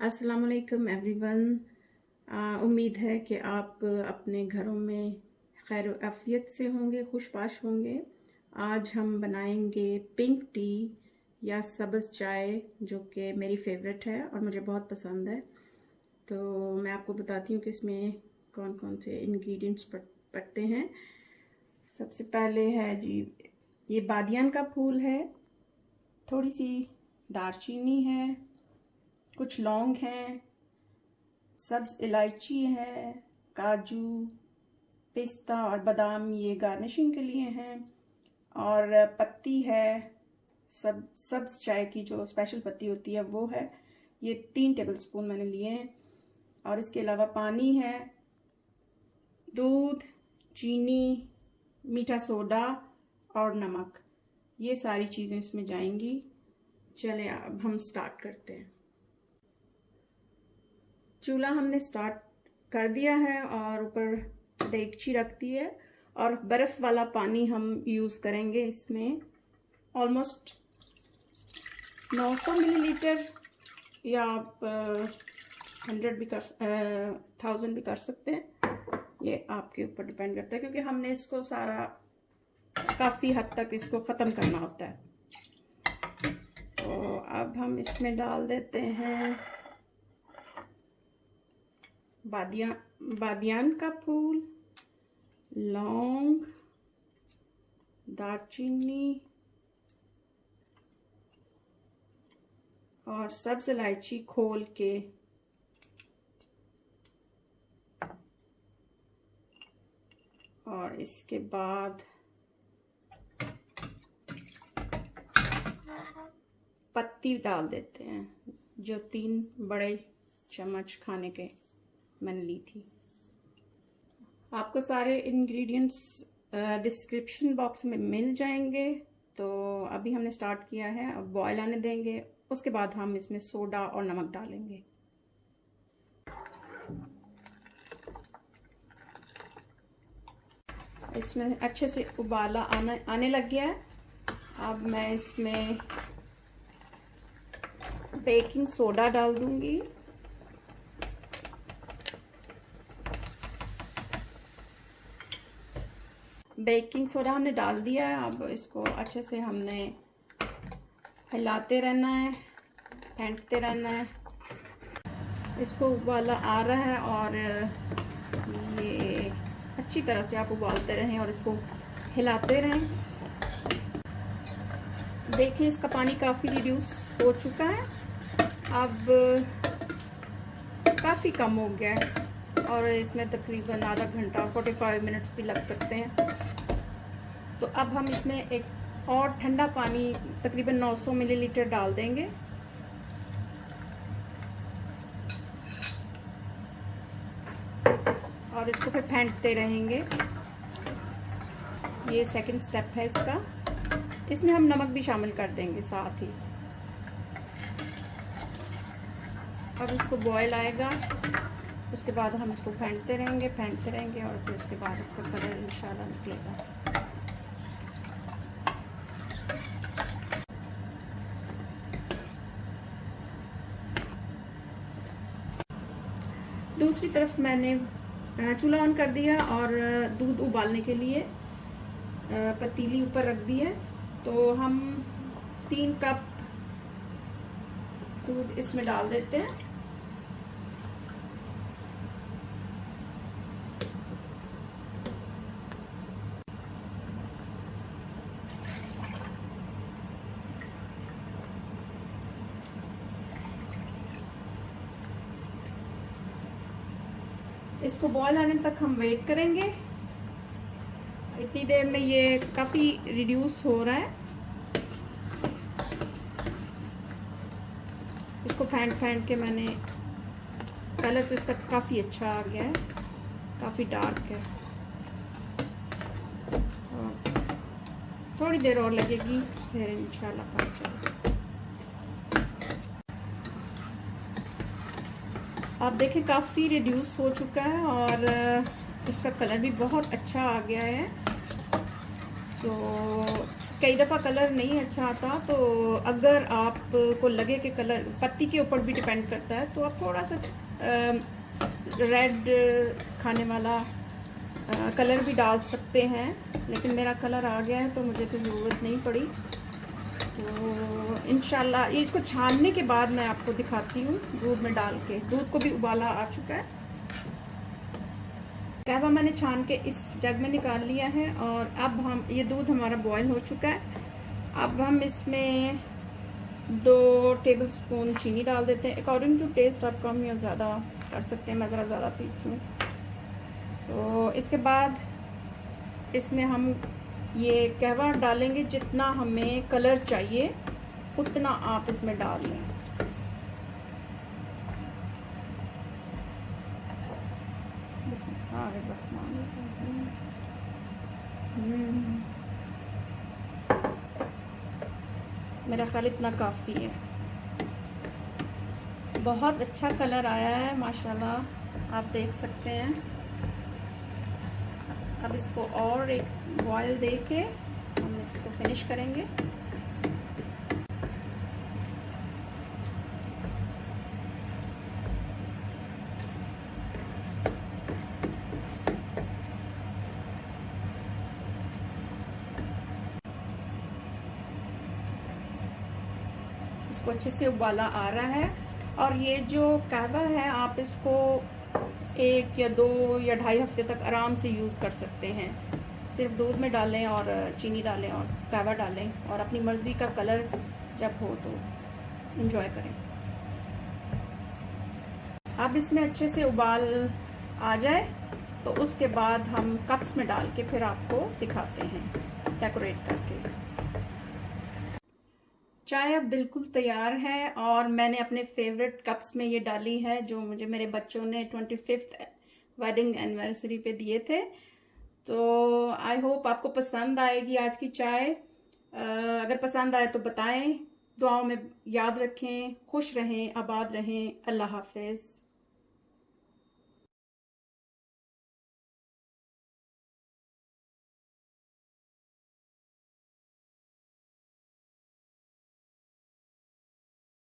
अस्सलाम वालेकुम एवरीवन। उम्मीद है कि आप अपने घरों में खैर आफियत से होंगे, खुशबाश होंगे। आज हम बनाएंगे पिंक टी या सब्ज़ चाय, जो कि मेरी फेवरेट है और मुझे बहुत पसंद है। तो मैं आपको बताती हूँ कि इसमें कौन कौन से इंग्रेडिएंट्स पड़ते हैं। सबसे पहले है जी, ये बादियान का फूल है, थोड़ी सी दालचीनी है, कुछ लौंग हैं, सब्ज इलायची है, काजू, पिस्ता और बादाम ये गार्निशिंग के लिए हैं, और पत्ती है, सब्ज चाय की जो स्पेशल पत्ती होती है वो है। ये 3 टेबलस्पून मैंने लिए हैं। और इसके अलावा पानी है, दूध, चीनी, मीठा सोडा और नमक, ये सारी चीज़ें इसमें जाएंगी। चले अब हम स्टार्ट करते हैं। चूल्हा हमने स्टार्ट कर दिया है और ऊपर देगची रख दी है, और बर्फ़ वाला पानी हम यूज़ करेंगे। इसमें ऑलमोस्ट 900 मिलीलीटर, या आप 1000 भी कर सकते हैं, ये आपके ऊपर डिपेंड करता है, क्योंकि हमने इसको सारा काफ़ी हद तक इसको ख़त्म करना होता है। तो अब हम इसमें डाल देते हैं बादियान का फूल, लौंग, दालचीनी और सब्ज इलायची खोल के, और इसके बाद पत्ती डाल देते हैं, जो 3 बड़े चम्मच खाने के मैंने ली थी। आपको सारे इंग्रेडिएंट्स डिस्क्रिप्शन बॉक्स में मिल जाएंगे। तो अभी हमने स्टार्ट किया है, अब बॉयल आने देंगे, उसके बाद हम इसमें सोडा और नमक डालेंगे। इसमें अच्छे से उबाला आने लग गया है। अब मैं इसमें बेकिंग सोडा डाल दूंगी, बेकिंग सोडा हमने डाल दिया है। अब इसको अच्छे से हमने हिलाते रहना है, फेंटते रहना है। इसको उबाला आ रहा है और ये अच्छी तरह से आप उबालते रहें और इसको हिलाते रहें। देखिए इसका पानी काफ़ी रिड्यूस हो चुका है, अब काफ़ी कम हो गया है, और इसमें तकरीबन आधा घंटा 45 मिनट्स भी लग सकते हैं। तो अब हम इसमें एक और ठंडा पानी तकरीबन 900 मिलीलीटर डाल देंगे। और इसको फिर फेंटते रहेंगे। ये सेकंड स्टेप है इसका। इसमें हम नमक भी शामिल कर देंगे साथ ही। अब इसको बॉयल आएगा, उसके बाद हम इसको फेंटते रहेंगे और फिर इसके बाद इसका कलर इंशाल्लाह निकलेगा। दूसरी तरफ मैंने चूल्हा ऑन कर दिया और दूध उबालने के लिए पतीली ऊपर रख दी है। तो हम 3 कप दूध इसमें डाल देते हैं। इसको बॉयल आने तक हम वेट करेंगे। इतनी देर में ये काफ़ी रिड्यूस हो रहा है। इसको फेंट के मैंने, कलर तो इसका काफ़ी अच्छा आ गया है, काफ़ी डार्क है। और थोड़ी देर और लगेगी, फिर इंशाल्लाह पक जाएगा। आप देखें काफ़ी रिड्यूस हो चुका है और इसका कलर भी बहुत अच्छा आ गया है। तो कई दफ़ा कलर नहीं अच्छा आता, तो अगर आपको लगे कि कलर पत्ती के ऊपर भी डिपेंड करता है, तो आप थोड़ा सा रेड खाने वाला कलर भी डाल सकते हैं। लेकिन मेरा कलर आ गया है तो मुझे तो ज़रूरत नहीं पड़ी। तो इंशाल्लाह ये इसको छानने के बाद मैं आपको दिखाती हूँ दूध में डाल के। दूध को भी उबाला आ चुका है। कहवा मैंने छान के इस जग में निकाल लिया है और अब हम ये दूध हमारा बॉयल हो चुका है। अब हम इसमें 2 टेबलस्पून चीनी डाल देते हैं। अकॉर्डिंग टू टेस्ट आप कम या ज़्यादा कर सकते हैं, मैं ज़रा ज़्यादा पीती हूँ। तो इसके बाद इसमें हम ये कहवा डालेंगे, जितना हमें कलर चाहिए उतना आप इसमें डाल लें। मेरा ख्याल इतना काफ़ी है। बहुत अच्छा कलर आया है माशाल्लाह, आप देख सकते हैं। अब इसको और एक बॉयल दे के हम इसको फिनिश करेंगे। इसको अच्छे से उबाला आ रहा है और ये जो कहवा है आप इसको 1 या 2 या 2.5 हफ्ते तक आराम से यूज़ कर सकते हैं। सिर्फ दूध में डालें और चीनी डालें और कहवा डालें और अपनी मर्ज़ी का कलर जब हो तो एंजॉय करें। अब इसमें अच्छे से उबाल आ जाए तो उसके बाद हम कप्स में डाल के फिर आपको दिखाते हैं डेकोरेट करके। चाय अब बिल्कुल तैयार है और मैंने अपने फेवरेट कप्स में ये डाली है जो मुझे मेरे बच्चों ने 25th वेडिंग एनिवर्सरी पे दिए थे। तो आई होप आपको पसंद आएगी आज की चाय। अगर पसंद आए तो बताएं, दुआओं में याद रखें, खुश रहें, आबाद रहें। अल्लाह हाफिज।